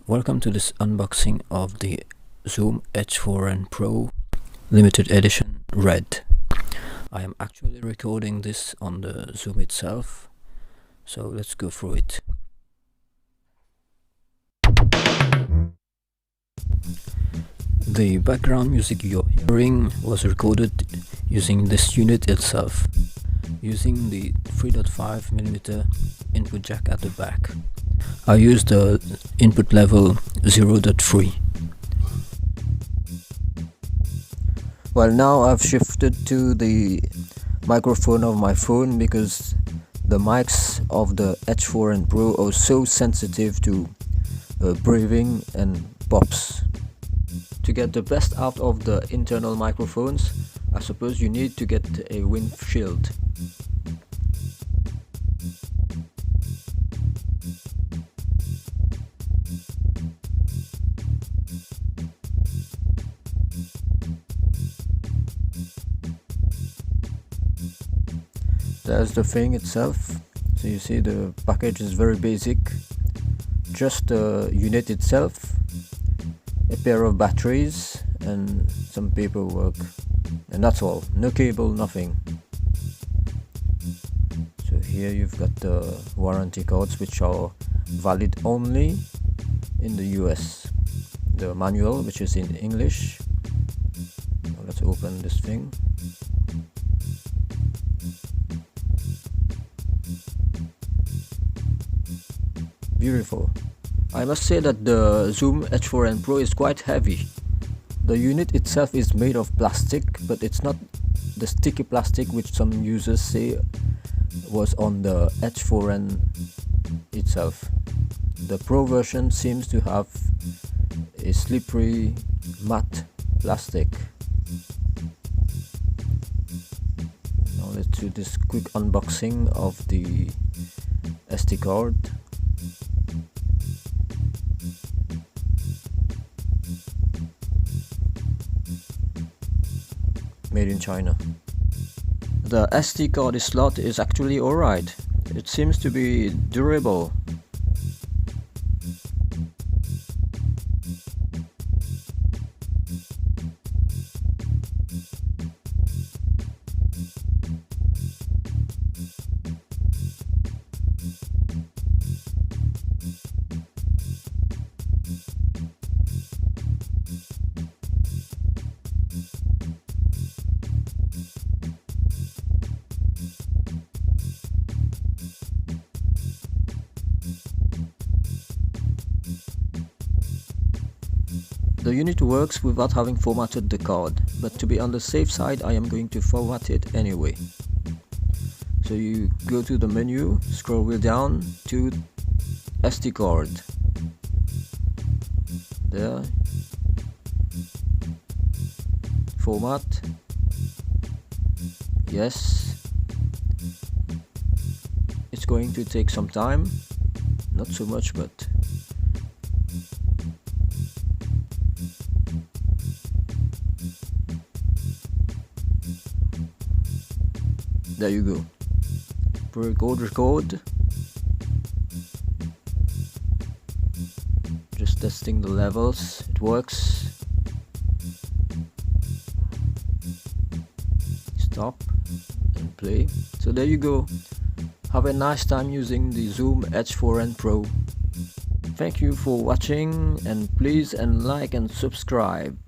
Welcome to this unboxing of the Zoom H4N Pro Limited Edition Red. I am actually recording this on the Zoom itself, so let's go through it. The background music you're hearing was recorded using this unit itself, using the 3.5mm input jack at the back. I used the input level 0.3. Well, now I've shifted to the microphone of my phone because the mics of the H4N Pro are so sensitive to breathing and pops. To get the best out of the internal microphones, I suppose you need to get a windshield. There's the thing itself. So you see the package is very basic. Just the unit itself, a pair of batteries and some paperwork, and that's all. No cable, nothing. So here you've got the warranty cards, which are valid only in the US. The manual, which is in English. Now let's open this thing. Beautiful. I must say that the Zoom H4N Pro is quite heavy. The unit itself is made of plastic, but it's not the sticky plastic which some users say was on the H4N itself. The Pro version seems to have a slippery matte plastic. Now let's do this quick unboxing of the SD card. Made in China. The SD card slot is actually alright. It seems to be durable. The unit works without having formatted the card, but to be on the safe side I am going to format it anyway. So you go to the menu, scroll wheel down to SD card. There. Format. Yes. It's going to take some time. Not so much, but there you go. Record. Just testing the levels. It works. Stop and play. So there you go. Have a nice time using the Zoom H4N Pro. Thank you for watching, and please like and subscribe.